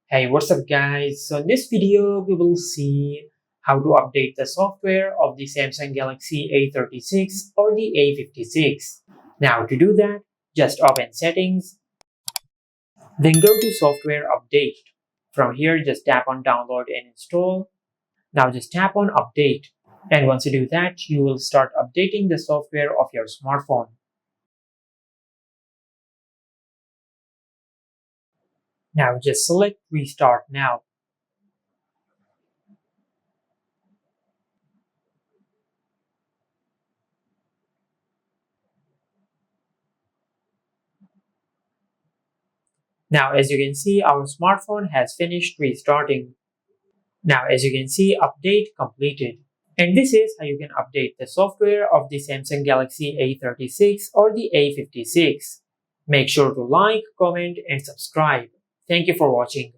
Hey, what's up guys? So in this video, we will see how to update the software of the Samsung Galaxy A36 or the A56. Now to do that, just open settings, then go to software update. From here, just tap on download and install. Now just tap on update. And once you do that, you will start updating the software of your smartphone. Now just select restart now. Now as you can see, our smartphone has finished restarting. Now as you can see, update completed. And this is how you can update the software of the Samsung Galaxy A36 or the A56. Make sure to like, comment and subscribe. Thank you for watching.